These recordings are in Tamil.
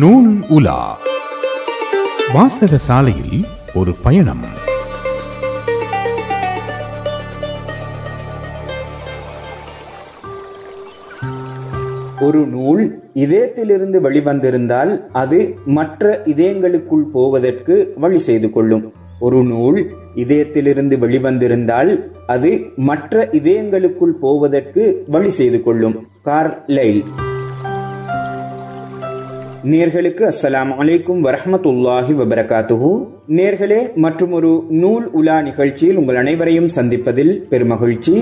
நூல் உலா வாசக சாலையில் ஒரு பயணம். ஒரு நூல் இதயத்திலிருந்து வெளிவந்திருந்தால் அது மற்ற இதயங்களுக்குள் போவதற்கு வழி செய்து கொள்ளும். ஒரு நூல் இதயத்திலிருந்து வெளிவந்திருந்தால் அது மற்ற இதயங்களுக்குள் போவதற்கு வழி செய்து கொள்ளும். கார்லைல். நேர்களுக்கு அஸ்ஸலாமு அலைக்கும் வரஹ்மத்துல்லாஹி வபரகாத்துஹு. நேர்களே, மற்றும் ஒரு நூல் உலா நிகழ்ச்சியில் உங்கள் அனைவரையும் சந்திப்பதில் பெருமகிழ்ச்சி.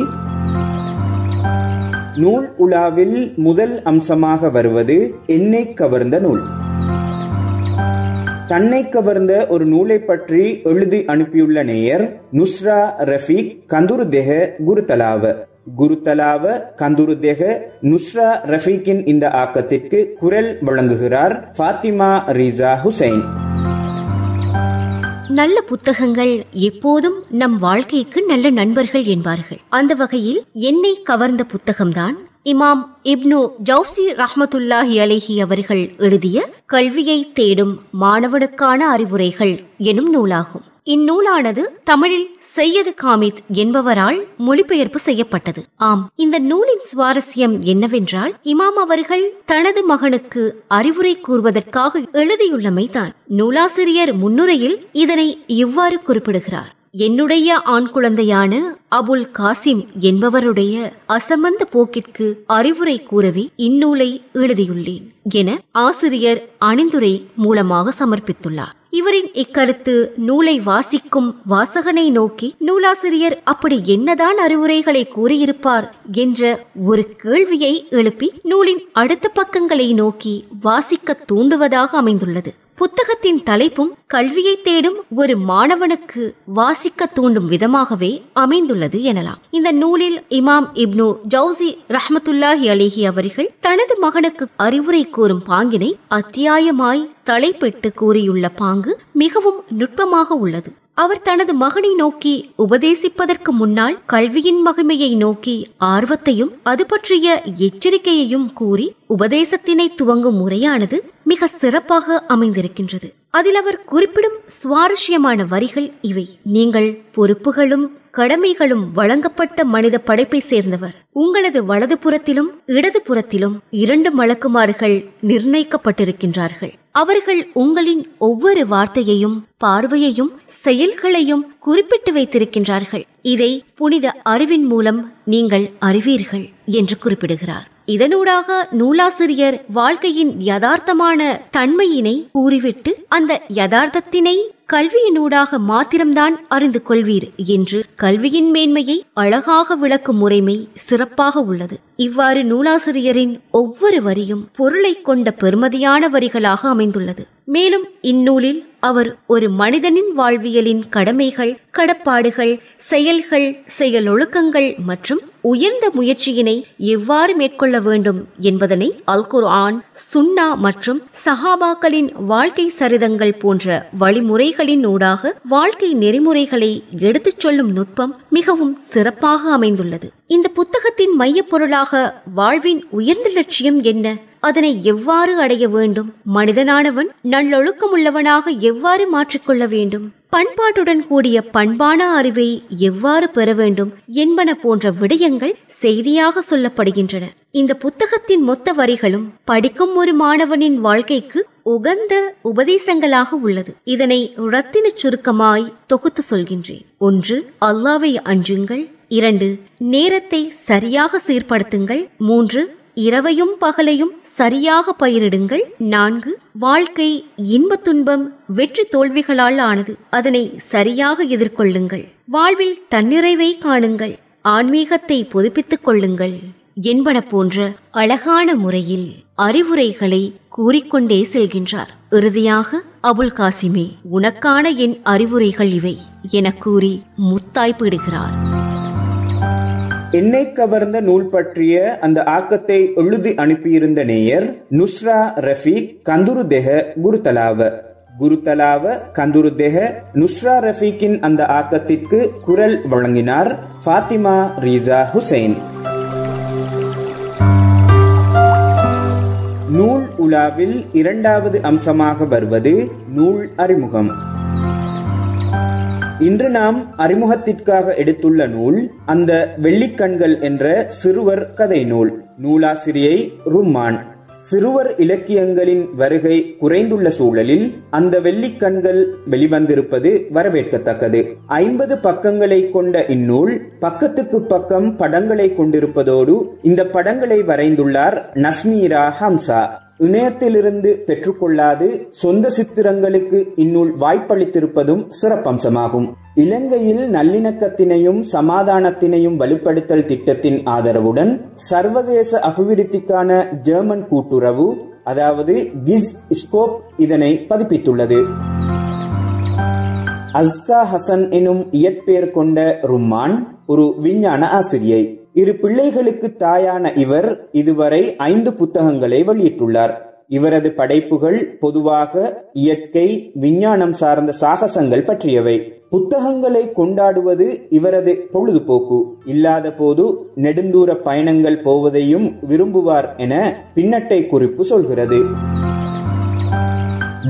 நூல் உலாவில் முதல் அம்சமாக வருவது என்னை கவர்ந்த நூல். தன்னை கவர்ந்த ஒரு நூலை பற்றி எழுதி அனுப்பியுள்ள நேயர் நுஸ்ரா ரஃபீக் கந்துருதெஹ குருத்தலாவ கந்துருதெஹ நுஸ்ரா ரஃபீக்கின் இந்த ஆக்கத்திற்கு குரல் வழங்குகிறார் ஃபாத்திமா ரிசா ஹுசைன். நல்ல புத்தகங்கள் எப்போதும் நம் வாழ்க்கைக்கு நல்ல நண்பர்கள் என்பார்கள். அந்த வகையில் என்னை கவர்ந்த புத்தகம்தான் இமாம் இப்னு ஜௌசி ரஹ்மத்துல்லாஹி அலைஹி அவர்கள் எழுதிய கல்வியை தேடும் மாணவனுக்கான அறிவுரைகள் எனும் நூலாகும். இந்நூலானது தமிழில் சையது காமித் என்பவரால் மொழிபெயர்ப்பு செய்யப்பட்டது. ஆம், இந்த நூலின் சுவாரஸ்யம் என்னவென்றால், இமாம் அவர்கள் தனது மகனுக்கு அறிவுரை கூறுவதற்காக எழுதியுள்ளமைதான். நூலாசிரியர் முன்னுரையில் இதனை இவ்வாறு குறிப்பிடுகிறார்: என்னுடைய ஆண் குழந்தையான அபுல் காசிம் என்பவருடைய அசம்பந்த போக்கிற்கு அறிவுரை கூறவே இந்நூலை எழுதியுள்ளேன் என ஆசிரியர் அணிந்துரை மூலமாக சமர்ப்பித்துள்ளார். இவரின் இக்கருத்து நூலை வாசிக்கும் வாசகனை நோக்கி நூலாசிரியர் அப்படி என்னதான் அறிவுரைகளை கூறியிருப்பார் என்ற ஒரு கேள்வியை எழுப்பி நூலின் அடுத்த பக்கங்களை நோக்கி வாசிக்க தூண்டுவதாக அமைந்துள்ளது. புத்தகத்தின் தலைப்பும் கல்வியை தேடும் ஒரு மாணவனுக்கு வாசிக்க தூண்டும் விதமாகவே அமைந்துள்ளது எனலாம். இந்த நூலில் இமாம் இப்னு ஜௌசி ரஹ்மத்துல்லாஹி அலைஹி அவர்கள் தனது மகனுக்கு அறிவுரை கூறும் பாங்கினை அத்தியாயமாய் தலைப்பிட்டு கூறியுள்ள பாங்கு மிகவும் நுட்பமாக உள்ளது. அவர் தனது மகனை நோக்கி உபதேசிப்பதற்கு முன்னால் கல்வியின் மகிமையை நோக்கி ஆர்வத்தையும் அது பற்றிய எச்சரிக்கையையும் கூறி உபதேசத்தினை துவங்கும் முறையானது மிக சிறப்பாக அமைந்திருக்கின்றது. அதில் அவர் குறிப்பிடும் சுவாரஸ்யமான வரிகள் இவை: நீங்கள் பொறுப்புகளும் கடமைகளும் வழங்கப்பட்ட மனித படைப்பை சேர்ந்தவர். உங்களது வலது புறத்திலும் இடது புறத்திலும் 2 மலக்குமார்கள் நிர்ணயிக்கப்பட்டிருக்கின்றார்கள். அவர்கள் உங்களின் ஒவ்வொரு வார்த்தையையும் பார்வையையும் செயல்களையும் குறிப்பிட்டு வைத்திருக்கின்றார்கள். இதை புனித அறிவின் மூலம் நீங்கள் அறிவீர்கள் என்று குறிப்பிடுகிறார். இதனூடாக நூலாசிரியர் வாழ்க்கையின் யதார்த்தமான தன்மையினை கூறிவிட்டு அந்த யதார்த்தத்தினை கல்வியினூடாக மாத்திரம்தான் அறிந்து கொள்வீர் என்று கல்வியின் மேன்மையை அழகாக விளக்கும் முறைமை சிறப்பாக உள்ளது. இவ்வாறு நூலாசிரியரின் ஒவ்வொரு வரியும் பொருளை கொண்ட பெருமதியான வரிகளாக அமைந்துள்ளது. மேலும் இந்நூலில் அவர் ஒரு மனிதனின் வாழ்வியலின் கடமைகள், கடப்பாடுகள், செயல்கள், செயலொழுக்கங்கள் மற்றும் உயர்ந்த முயற்சியினை எவ்வாறு மேற்கொள்ள வேண்டும் என்பதனை அல் குர்ஆன், சுன்னா மற்றும் சஹாபாக்களின் வாழ்க்கை சரிதங்கள் போன்ற வழிமுறைகளின் ஊடாக வாழ்க்கை நெறிமுறைகளை எடுத்துச் சொல்லும் நுட்பம் மிகவும் சிறப்பாக அமைந்துள்ளது. இந்த புத்தகத்தின் மைய பொருளாக வாழ்வின் உயர்ந்த லட்சியம் என்ன, அதனை எவ்வாறு அடைய வேண்டும், மனிதனானவன் நல்லொழுக்கமுள்ளவனாக எவ்வாறு மாற்றிக்கொள்ள வேண்டும், பண்பாட்டுடன் கூடிய பண்பான அறிவை எவ்வாறு பெற வேண்டும் என்பன போன்ற விடயங்கள் செய்தியாக சொல்லப்படுகின்றன. இந்த புத்தகத்தின் மொத்த வரிகளும் படிக்கும் ஒரு மாணவனின் வாழ்க்கைக்கு உகந்த உபதேசங்களாக உள்ளது. இதனை ரத்தின சுருக்கமாய் தொகுத்து சொல்கின்றேன். 1. அல்லாஹ்வை அஞ்சுங்கள். 2. நேரத்தை சரியாக சீர்படுத்துங்கள். 3. இரவையும் பகலையும் சரியாக பயிரிடுங்கள். 4. வாழ்க்கை இன்ப துன்பம் வெற்றி தோல்விகளால் ஆனது, அதனை சரியாக எதிர்கொள்ளுங்கள். வாழ்வில் தன்னிறைவை காணுங்கள். ஆன்மீகத்தை புதுப்பித்துக் கொள்ளுங்கள் என்பன போன்ற அழகான முறையில் அறிவுரைகளை கூறிக்கொண்டே செல்கின்றார். இறுதியாக, அபுல் காசிமே, உனக்கான என் அறிவுரைகள் இவை என கூறி முத்தாய்ப்பிடுகிறார். என்னை கவர்ந்த நூல் பற்றிய அந்த ஆக்கத்தை எழுதி அனுப்பியிருந்த நேயர் நுஸ்ரா ரஃபீக் கந்துருதெஹ குருத்தலாவ கந்துருதெஹ நுஸ்ரா ரஃபீக்கின் அந்த ஆக்கத்திற்கு குரல் வழங்கினார் ஃபாத்திமா ரிசா ஹுசைன். நூல் உலாவில் இரண்டாவது அம்சமாக வருவது நூல் அறிமுகம். இன்று நாம் அறிமுகத்திற்காக எடுத்துள்ள நூல் அந்த வெள்ளிக்கண்கள் என்ற சிறுவர் கதை நூல். நூலாசிரியை ரும்மான். சிறுவர் இலக்கியங்களின் வருகை குறைந்துள்ள சூழலில் அந்த வெள்ளிக்கண்கள் வெளிவந்திருப்பது வரவேற்கத்தக்கது. 50 பக்கங்களை கொண்ட இந்நூல் பக்கத்துக்கு பக்கம் படங்களை கொண்டிருப்பதோடு இந்த படங்களை வரைந்துள்ளார் நஸ்மீரா ஹம்சா. இணையத்திலிருந்து பெற்றுக்கொள்ளாது சொந்த சித்திரங்களுக்கு இந்நூல் வாய்ப்பளித்திருப்பதும் சிறப்பம்சமாகும். இலங்கையில் நல்லிணக்கத்தினையும் சமாதானத்தினையும் வலுப்படுத்தல் திட்டத்தின் ஆதரவுடன் சர்வதேச அபிவிருத்திக்கான ஜெர்மன் கூட்டுறவு அதாவது கிஸ் ஸ்கோப் இதனை பதிப்பித்துள்ளது. அஸ்கா ஹசன் எனும் இயற்பெயர் கொண்ட ரும்மான் ஒரு விஞ்ஞான ஆசிரியை. 2 பிள்ளைகளுக்கு தாயான இவர் இதுவரை 5 புத்தகங்களை வெளியிட்டுள்ளார். இவரது படைப்புகள் பொதுவாக இயற்கை, விஞ்ஞானம் சார்ந்த சாகசங்கள் பற்றியவை. புத்தகங்களை கொண்டாடுவது இவரது பொழுதுபோக்கு. இல்லாத போது நெடுந்தூர பயணங்கள் போவதையும் விரும்புவார் என பின்னட்டை குறிப்பு சொல்கிறது.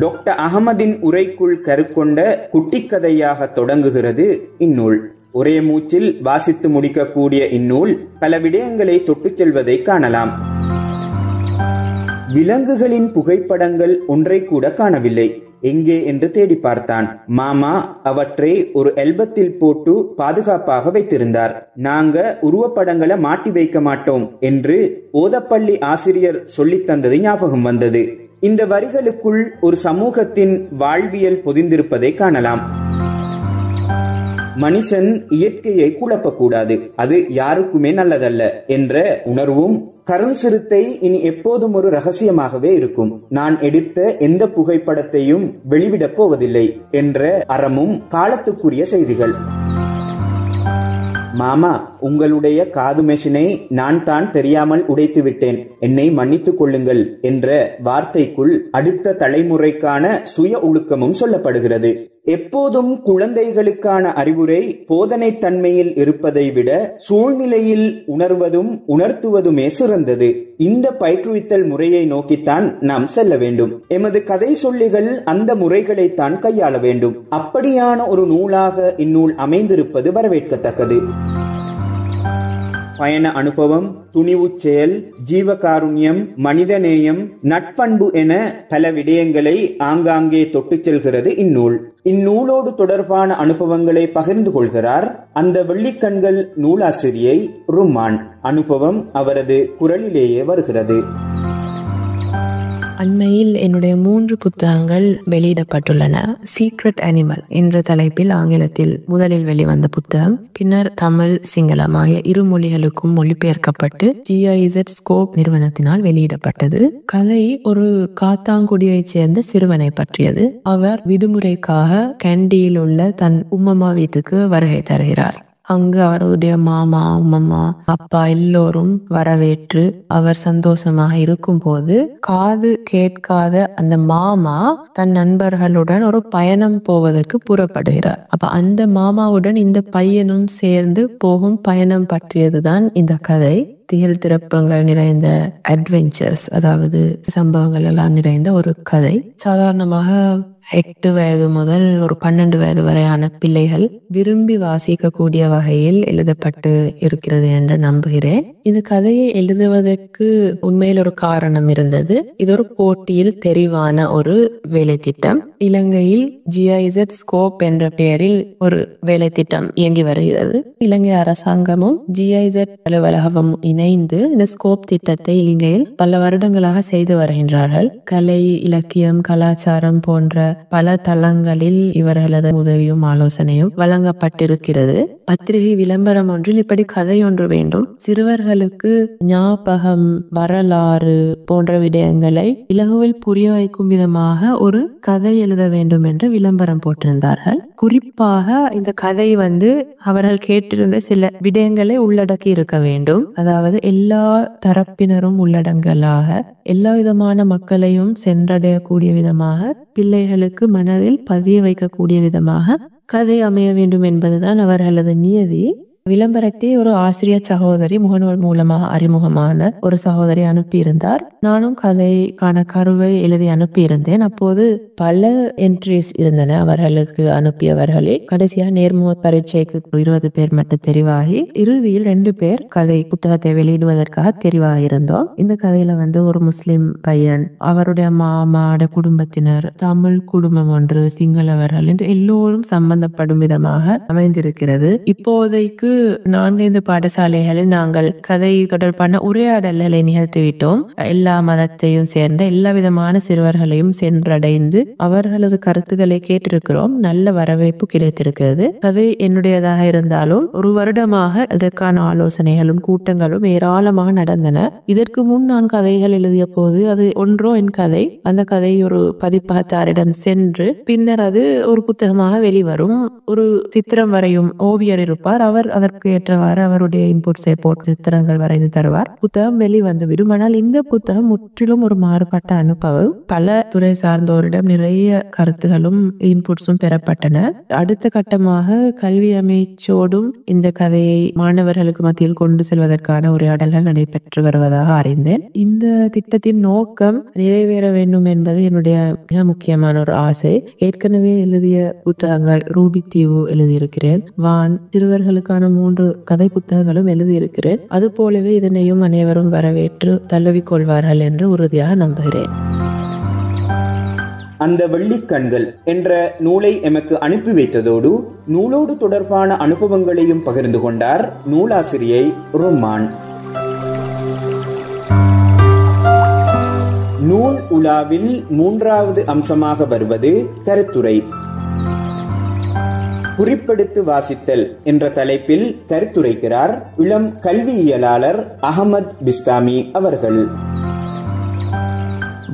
டாக்டர் அகமதின் உரைக்குள் கருக்கொண்ட குட்டிக்கதையாக தொடங்குகிறது இந்நூல். ஒரே மூச்சில் வாசித்து முடிக்கக்கூடிய இந்நூல் பல விடயங்களை தொட்டுச் செல்வதை காணலாம். விலங்குகளின் புகைப்படங்கள் ஒன்றை கூட காணவில்லை. எங்கே என்று தேடி பார்த்தான். மாமா அவற்றை ஒரு ஆல்பத்தில் போட்டு பாதுகாப்பாக வைத்திருந்தார். நாங்க உருவப்படங்களை மாட்டி வைக்க மாட்டோம் என்று ஓதப்பள்ளி ஆசிரியர் சொல்லித் தந்தது ஞாபகம் வந்தது. இந்த வரிகளுக்குள் ஒரு சமூகத்தின் வாழ்வியல் பொதிந்திருப்பதை காணலாம். மனுஷன் இயற்கையை குழப்பக்கூடாது, அது யாருக்குமே நல்லதல்ல என்ற உணர்வும் கருஞ்சிறுத்தை இனி எப்போதும் ஒரு ரகசியமாகவே இருக்கும். நான் எடுத்த எந்த புகைப்படத்தையும் வெளிவிடப் போவதில்லை என்ற அறமும் காலத்துக்குரிய செய்திகள். மாமா, உங்களுடைய காது மெஷினை நான் தான் தெரியாமல் உடைத்து விட்டேன், என்னை மன்னித்துக் கொள்ளுங்கள் என்ற வார்த்தைக்குள் அடுத்த தலைமுறைக்கான சுய ஒழுக்கமும் சொல்லப்படுகிறது. எப்போதும் குழந்தைகளுக்கான அறிவுரை போதனை தன்மையில் இருப்பதை விட சூழ்நிலையில் உணர்வதும் உணர்த்துவதுமே சிறந்தது. இந்த பயிற்றுவித்தல் முறையை நோக்கித்தான் நாம் செல்ல வேண்டும். எமது கதை சொல்லிகள் அந்த முறைகளைத்தான் கையாள வேண்டும். அப்படியான ஒரு நூலாக இந்நூல் அமைந்திருப்பது வரவேற்கத்தக்கது. பயண அனுபவம், துணிவு செயல், ஜீவகாருண்யம், மனிதநேயம், நட்பண்பு என பல விடயங்களை ஆங்காங்கே தொட்டுச் செல்கிறது இந்நூல். இந்நூலோடு தொடர்பான அனுபவங்களை பகிர்ந்து கொள்கிறார் அந்த வெள்ளிக்கண்கள் நூலாசிரியை ரும்மான். அனுபவம் அவரது குரலிலேயே வருகிறது. அண்மையில் என்னுடைய 3 புத்தகங்கள் வெளியிடப்பட்டுள்ளன. சீக்ரெட் அனிமல் என்ற தலைப்பில் ஆங்கிலத்தில் முதலில் வெளிவந்த புத்தகம், பின்னர் தமிழ், சிங்களம் ஆகிய 2 மொழிகளுக்கும் மொழிபெயர்க்கப்பட்டு GIZ ஸ்கோப் நிறுவனத்தினால் வெளியிடப்பட்டது. கதை ஒரு காத்தாங்குடியைச் சேர்ந்த சிறுவனை பற்றியது. அவர் விடுமுறைக்காக கேண்டியில் உள்ள தன் உம்மம்மா வீட்டுக்கு வருகை தருகிறார். அங்கு அவருடைய மாமா, உம்மம்மா, அப்பா எல்லோரும் வரவேற்று அவர் சந்தோஷமாக இருக்கும் போது காது கேட்காத அந்த மாமா தன் நண்பர்களுடன் ஒரு பயணம் போவதற்கு புறப்படுகிறார். அப்ப அந்த மாமாவுடன் இந்த பையனும் சேர்ந்து போகும் பயணம் பற்றியதுதான் இந்த கதை. திகில் திருப்பங்கள் நிறைந்த அட்வென்ச்சர்ஸ், அதாவது சம்பவங்கள் எல்லாம் நிறைந்த ஒரு கதை. சாதாரணமாக 8 வயது முதல் ஒரு 12 வயது வரையான பிள்ளைகள் விரும்பி வாசிக்கக்கூடிய வகையில் எழுதப்பட்டு இருக்கிறது என்று நம்புகிறேன். இந்த கதையை எழுதுவதற்கு உண்மையில் ஒரு காரணம் இருந்தது. இது ஒரு போட்டியில் தெரிவான ஒரு வேலை திட்டம். இலங்கையில் GIZ ஸ்கோப் என்ற பெயரில் ஒரு வேலை திட்டம் இயங்கி வருகிறது. இலங்கை அரசாங்கமும் GIZ அலுவலகமும் இணைந்து இந்த ஸ்கோப் திட்டத்தை இலங்கையில் பல வருடங்களாக செய்து வருகின்றார்கள். கலை, இலக்கியம், கலாச்சாரம் போன்ற பல தளங்களில் இவர்களது உதவியும் ஆலோசனையும் வழங்கப்பட்டிருக்கிறது. பத்திரிகை விளம்பரம் ஒன்றில் இப்படி கதை ஒன்று வேண்டும், சிறுவர்களுக்கு ஞாபகம், வரலாறு போன்ற விடயங்களை இலகுவில் புரிய வைக்கும் விதமாக ஒரு கதை எழுத வேண்டும் என்று விளம்பரம் போட்டிருந்தார்கள். குறிப்பாக இந்த கதை அவர்கள் கேட்டிருந்த சில விடயங்களை உள்ளடக்கி இருக்க வேண்டும். அதாவது எல்லா தரப்பினரும் உள்ளடங்கலாக, எல்லா விதமான மக்களையும் சென்றடையக்கூடிய விதமாக, பிள்ளைகளுக்கு மனதில் பதிய வைக்கக்கூடிய விதமாக கதை அமைய வேண்டும் என்பதுதான் அவர்களது நியதி. விளம்பரத்தை ஒரு ஆசிரியர் சகோதரி முகநூல் மூலமாக அறிமுகமான ஒரு சகோதரி அனுப்பியிருந்தார். நானும் கதைக்கான கருவை எழுதி அனுப்பியிருந்தேன். அப்போது பல என்ட்ரிஸ் இருந்தன அவர்களுக்கு அனுப்பியவர்களே. கடைசியா நேர்முக பரீட்சைக்கு 20 பேர் மட்டும் தெரிவாகி இறுதியில் 2 பேர் கதை புத்தகத்தை வெளியிடுவதற்காக தெரிவாக இருந்தோம். இந்த கதையில ஒரு முஸ்லிம் பையன், அவருடைய மாமாவோட குடும்பத்தினர், தமிழ் குடும்பம் ஒன்று, சிங்களவர்கள் என்று எல்லோரும் சம்பந்தப்படும் விதமாக அமைந்திருக்கிறது. இப்போதைக்கு 4 பாடசாலைகளில் நாங்கள் கதை தொடர்பான உரையாடல்களை நிகழ்த்திவிட்டோம். எல்லா மதத்தையும் சேர்ந்த எல்லா விதமான சிறுவர்களையும் சென்றடைந்து அவர்களது கருத்துக்களை கேட்டிருக்கிறோம். நல்ல வரவேற்பு கிடைத்திருக்கிறது. கதை என்னுடையதாக இருந்தாலும் 1 வருடமாக அதற்கான ஆலோசனைகளும் கூட்டங்களும் ஏராளமாக நடந்தன. இதற்கு முன் நான் கதைகள் எழுதிய போது அது ஒன்றோ என் கதை, அந்த கதை ஒரு பதிப்பகத்தாரிடம் சென்று பின்னர் அது ஒரு புத்தகமாக வெளிவரும். ஒரு சித்திரம் வரையும் ஓவியர் இருப்பார். அவர் அதற்கு ஏற்றவாறு அவருடைய இன்புட்ஸை போட்டு சித்திரங்கள் வரைந்து தருவார். புத்தகம் வெளிவந்துவிடும். ஆனால் இந்த புத்தகம் முற்றிலும் ஒரு மாறுபட்ட அனுபவம். பல துறை சார்ந்தோரிடம் நிறைய கருத்துகளும் இன்புட்ஸும் பெறப்பட்டன. அடுத்த கட்டமாக கல்வி அமைச்சோடும் இந்த கதையை மாணவர்களுக்கு மத்தியில் கொண்டு செல்வதற்கான உரையாடல்கள் நடைபெற்று வருவதாக அறிந்தேன். இந்த திட்டத்தின் நோக்கம் நிறைவேற வேண்டும் என்பது என்னுடைய மிக முக்கியமான ஒரு ஆசை. ஏற்கனவே எழுதிய புத்தகங்கள், ரூபிக் தீவு எழுதியிருக்கிறேன், வான், சிறுவர்களுக்கான 3 கதை புத்தகங்களும் எழுதியிருக்கிறேன். அது போலவே இதனையும் அனைவரும் வரவேற்று தழுவிக்கொள்வார்கள் என்று உறுதியாக நம்புகிறேன். அந்த வெள்ளிக்கண்கள் என்ற நூலை எமக்கு அனுப்பி வைத்ததோடு நூலோடு தொடர்பான அனுபவங்களையும் பகிர்ந்து கொண்டார் நூலாசிரியை ரொமான். நூல் உலாவில் 3வது அம்சமாக வருவது கருத்துரை. குறிப்பெடுத்து வாசித்தல் என்ற தலைப்பில் கருத்துரைக்கிறார் இளம் கல்வியியலாளர் அகமது பிஸ்தாமி அவர்கள்.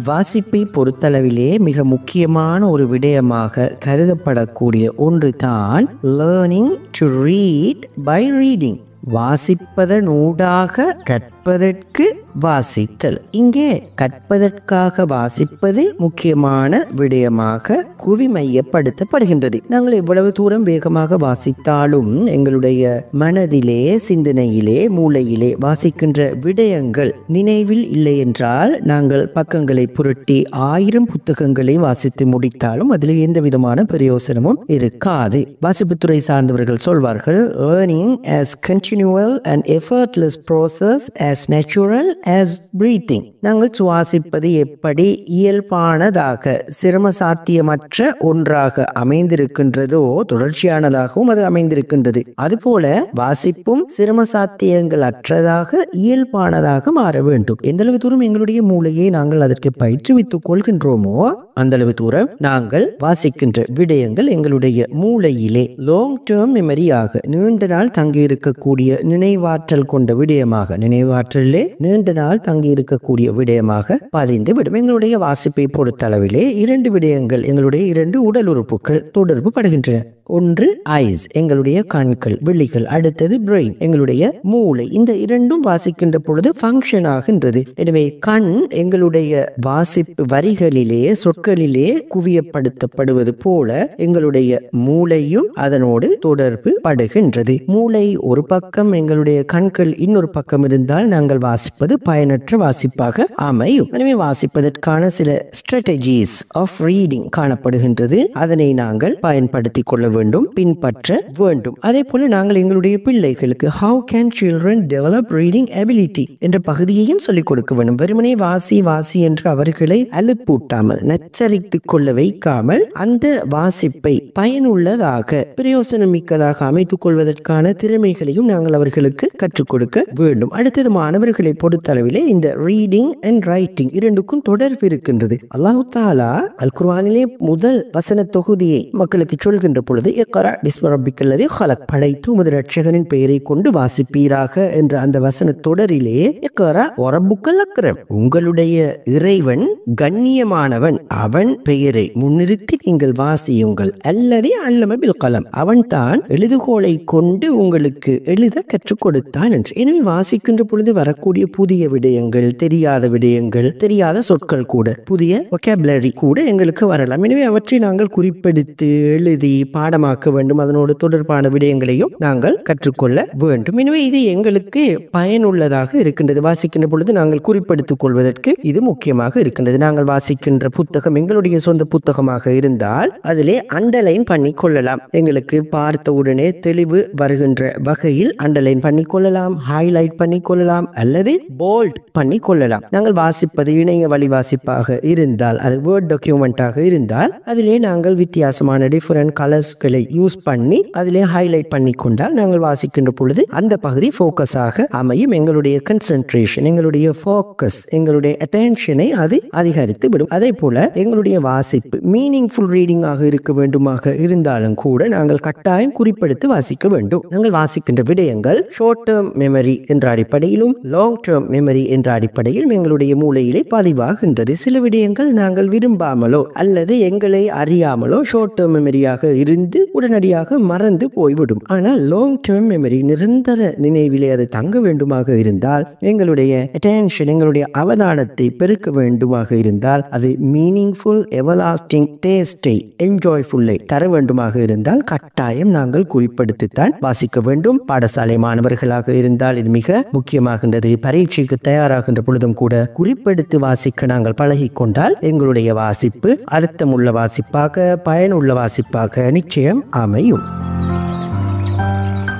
வாசிப்பை பொறுத்தளவிலே மிக முக்கியமான ஒரு விடயமாக கருதப்படக்கூடிய ஒன்று தான் learning to read by reading. வாசிப்பதனூடாக கற்பதற்கு வாசித்தல். இங்கே கற்பதற்காக வாசிப்பது முக்கியமான விடயமாக குவிமையப்படுத்தப்படுகின்றது. நாங்கள் எவ்வளவு தூரம் வேகமாக வாசித்தாலும் எங்களுடைய மனதிலே, சிந்தனையிலே, மூளையிலே வாசிக்கின்ற விடயங்கள் நினைவில் இல்லை என்றால் நாங்கள் பக்கங்களை புரட்டி 1000 புத்தகங்களை வாசித்து முடித்தாலும் அதில் எந்த விதமான பிரயோசனமும் இருக்காது. வாசிப்புத்துறை சார்ந்தவர்கள் சொல்வார்கள், learning as continual and effortless process as natural as breathing. நாங்கள் சுவாசிப்பது எப்படி இயல்பானதாக சிரம சாத்தியமற்ற ஒன்றாக அமைந்திருக்கின்றதோ தொடர்ச்சியானதாகவும் அது அமைந்திருக்கின்றது. அதுபோல வாசிப்பும் சிரம சாத்தியங்கள் அற்றதாக இயல்பானதாக மாற வேண்டும். எந்த அளவு தூரம் எங்களுடைய மூளையை நாங்கள் அதற்கு பயிற்றுவித்துக் கொள்கின்றோமோ அந்த அளவு தூரம் நாங்கள் வாசிக்கின்ற விடயங்கள் எங்களுடைய மூளையிலே லாங் டேர்ம் மெமரியாக நீண்ட நாள் தங்கி இருக்கக்கூடிய நினைவாற்றல் கொண்ட விடயமாக, நினைவாற்றலே நீண்ட நாள் தங்கி இருக்கக்கூடிய விடயமாக பதிந்து விடும். எங்களுடைய வாசிப்பை பொறுத்தளவிலே 2 விடயங்கள் எங்களுடைய 2 உடல் உறுப்புகள் தொடர்பு படுகின்றன. ஒன்று ஐஸ், எங்களுடைய கண்கள், விழிகள். அடுத்தது பிரெயின், எங்களுடைய மூளை. இந்த 2ம் வாசிக்கின்ற பொழுது ஃபங்க்ஷன் ஆகின்றது. எனவே கண் எங்களுடைய வாசிப்பு வரிகளிலே, சொற்களிலே குவியப்படுத்தப்படுவது போல எங்களுடைய மூளையும் அதனோடு தொடர்பு படுகின்றது. மூளை ஒரு பக்கம், எங்களுடைய கண்கள் இன்னொரு பக்கம் இருந்தால் நாங்கள் வாசிப்பது பயனற்ற வாசிப்பாக அமையும். எனவே வாசிப்பதற்கான சில ஸ்ட்ராட்டஜிஸ் ஆஃப் ரீடிங் காணப்படுகின்றது. அதனை நாங்கள் பயன்படுத்திக் கொள்ள வேண்டும், பின்பற்ற வேண்டும். அதே போல நாங்கள் எங்களுடைய பிள்ளைகளுக்கு how can children develop reading ability என்ற பகுதியையும் சொல்லிக் கொடுக்க வேண்டும். வெறுமனே வாசி வாசி என்று அவர்களை அலுப்பூட்டாமல், நச்சரித்துக் கொள்ள வைக்காமல் அந்த வாசிப்பை பயனுள்ளதாக, பிரயோசனம் மிக்கதாக அமைத்துக் கொள்வதற்கான திறமைகளையும் நாங்கள் அவர்களுக்கு கற்றுக் கொடுக்க வேண்டும். அடுத்தது மாணவர்களை பொறுத்தளவிலே இந்த ரீடிங் அண்ட் ரைட்டிங் 2க்கும் தொடர்பு இருக்கின்றது. அல்லாஹ் தஆலா அல் குர்ஆனிலே முதல் வசன தொகுதியை மக்களுக்கு சொல்கின்ற பொழுது இக்ரா பிஸ்மி ரப்பிக்கல்லதி ஹலக், படைத்து உமது இரட்சகனின் பெயரை கொண்டு வாசிப்பீராக என்ற அந்த வசன தொடரிலே இக்ரா வரப்புக்கல் அக்ரம், உங்களுடைய இறைவன் கண்ணியமானவன், அவன் பெயரை முன்னிறுத்தி நீங்கள் வாசியுங்கள். அல்லதி அல்லம பில் கலம், அவன் தான் எழுதுகோலை கொண்டு உங்களுக்கு எழுத கற்றுக் கொடுத்தான் என்று. எனவே வாசிக்கின்ற பொழுது வரக்கூடிய புதிய விடயங்கள், தெரியாத விடயங்கள், தெரியாத சொற்கள் கூட, புதிய வொக்காபுலரி கூட எங்களுக்கு வரலாம். எனவே அவற்றை நாங்கள் குறிப்பெடுத்து எழுதி பாடம் பாடமாக்க வேண்டும். அதனோடு தொடர்பான விடயங்களையும் நாங்கள் கற்றுக்கொள்ள வேண்டும். எனவே இது எங்களுக்கு பயனுள்ளதாக இருக்கின்றது. வாசிக்கின்ற பொழுது நாங்கள் குறிப்பெடுத்துக் கொள்வதற்கு இது முக்கியமாக இருக்கின்றது. நாங்கள் வாசிக்கின்ற புத்தகம் எங்களுடைய சொந்த புத்தகமாக இருந்தால் அதிலே அண்டர்லைன் பண்ணி கொள்ளலாம். எங்களுக்கு பார்த்த உடனே தெளிவு வருகின்ற வகையில் அண்டர்லைன் பண்ணி கொள்ளலாம், ஹைலைட் பண்ணி கொள்ளலாம், அல்லது போல்ட் பண்ணி கொள்ளலாம். நாங்கள் வாசிப்பது இணைய வழி வாசிப்பாக இருந்தால், அது வேர்ட் டாக்குமெண்டாக இருந்தால் அதிலே நாங்கள் வித்தியாசமான டிஃபரண்ட் கலர்ஸ்களை யூஸ் பண்ணி அதிலே ஹைலைட் பண்ணி கொண்டால் நாங்கள் வாசிக்கின்ற பொழுது அந்த பகுதி ஃபோக்கஸாக அமையும். எங்களுடைய கன்சன்ட்ரேஷன், எங்களுடைய ஃபோக்கஸ், எங்களுடைய அட்டென்ஷனை அது அதிகரித்து விடும். அதே போல எங்களுடைய வாசிப்பு மீனிங்ஃபுல் ரீடிங்காக இருக்க வேண்டுமாக இருந்தாலும் கூட நாங்கள் கட்டாயம் குறிப்பெடுத்து வாசிக்க வேண்டும். நாங்கள் வாசிக்கின்ற விடயங்கள் ஷார்ட் டேர்ம் மெமரி என்ற அடிப்படையிலும் லாங் டேர்ம் மெமரி என்ற அடிப்படையிலும் எங்களுடைய மூளையிலே பதிவாகின்றது. சில விடயங்கள் நாங்கள் விரும்பாமலோ அல்லது எங்களை அறியாமலோ ஷார்ட் டேர்ம் மெமரியாக இருந்து உடனடியாக மறந்து போய்விடும். ஆனால் லாங் டேர்ம் மெமரி நிரந்தர நினைவிலே அது தங்க வேண்டுமாக இருந்தால், எங்களுடைய அட்டென்ஷன், எங்களுடைய அவதானத்தை பெருக்க வேண்டுமாக இருந்தால், அது மீனிங்ஃபுல் எவர்லாஸ்டிங் டேஸ்டை, என்ஜாய்ஃபுல்லை தர வேண்டுமாக இருந்தால் கட்டாயம் நாங்கள் குறிப்பெடுத்துத்தான் வாசிக்க வேண்டும். பாடசாலை மாணவர்களாக இருந்தால் இது மிக முக்கியமாகின்றது. பரீட்சைக்கு தயாராகின்ற பொழுதும் கூட குறிப்பெடுத்து வாசிக்க நாங்கள் பழகி கொண்டால் எங்களுடைய வாசிப்பு அர்த்தமுள்ள வாசிப்பாக, பயனுள்ள வாசிப்பாக நிச்சயம் அமையும்.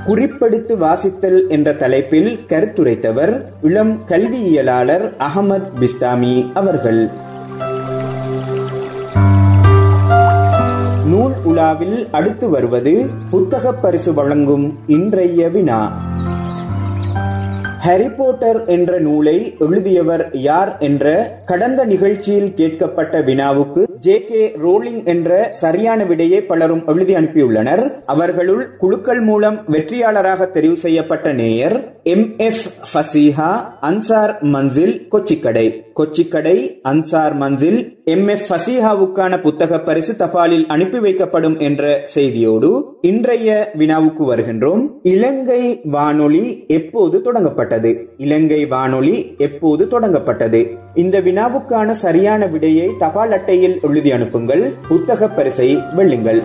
குறிப்பெடுத்து வாசித்தல் என்ற தலைப்பில் கருத்துரைத்தவர் இளம் கல்வியியலாளர் அகமது பிஸ்தாமி அவர்கள். நூல் உலாவில் அடுத்து வருவது புத்தக பரிசு வழங்கும் இன்றைய வினா. ஹாரி பாட்டர் என்ற நூலை எழுதியவர் யார் என்ற கடந்த நிகழ்ச்சியில் கேட்கப்பட்ட வினாவுக்கு JK ரோலிங் என்ற சரியான விடையை பலரும் எழுதி அனுப்பியுள்ளனர். அவர்களுள் குழுக்கள் மூலம் வெற்றியாளராக தெரிவு செய்யப்பட்ட நேயர் MF ஃபசீஹா, அன்சார் மன்சில், கொச்சிக்கடை அன்சார் மன்சில். MF ஃபசீஹாவுக்கான புத்தக பரிசு தபாலில் அனுப்பி வைக்கப்படும் என்ற செய்தியோடு இன்றைய வினாவுக்கு வருகின்றோம். இலங்கை வானொலி எப்போது தொடங்கப்பட்டது? இலங்கை வானொலி எப்போது தொடங்கப்பட்டது? இந்த வினாவுக்கான சரியான விடையை தபால் அட்டையில் எழுதி அனுப்புங்கள். புத்தக பரிசை வெல்லுங்கள்.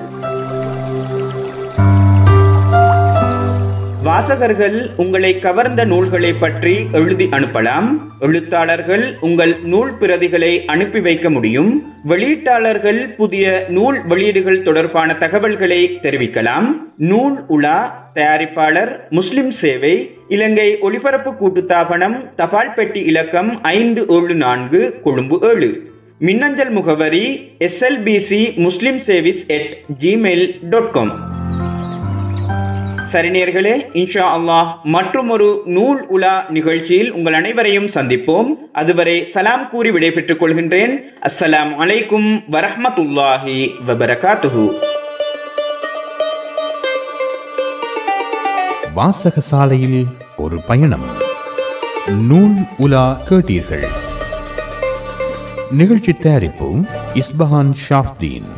வாசகர்கள் உங்களை கவர்ந்த நூல்களை பற்றி எழுதி அனுப்பலாம். எழுத்தாளர்கள் உங்கள் நூல் பிரதிகளை அனுப்பி வைக்க முடியும். வெளியீட்டாளர்கள் புதிய நூல் வெளியீடுகள் தொடர்பான தகவல்களை தெரிவிக்கலாம். நூல் உலா, தயாரிப்பாளர் முஸ்லிம் சேவை, இலங்கை ஒலிபரப்பு கூட்டுத்தாபனம், தபால் பெட்டி இலக்கம் 574, கொழும்பு 7. மின்னஞ்சல் முகவரி slbcmuslimservice@gmail.com. சரி நேயர்களே, இன்ஷா அல்லாஹ் மற்றும் ஒரு நூல் உலா நிகழ்ச்சியில் உங்கள் அனைவரையும் சந்திப்போம். அதுவரை சலாம் கூறி விடைபெற்றுக் கொள்கின்றேன். அஸ்ஸலாமு அலைக்கும் வரஹ்மத்துல்லாஹி வபரகாத்துஹு. வாசக சாலையில் ஒரு பயணம். நூல் உலா கேட்டீர்கள். நிகழ்ச்சி தயாரிப்பு இஸ்பஹான் ஷாஃப்தீன்.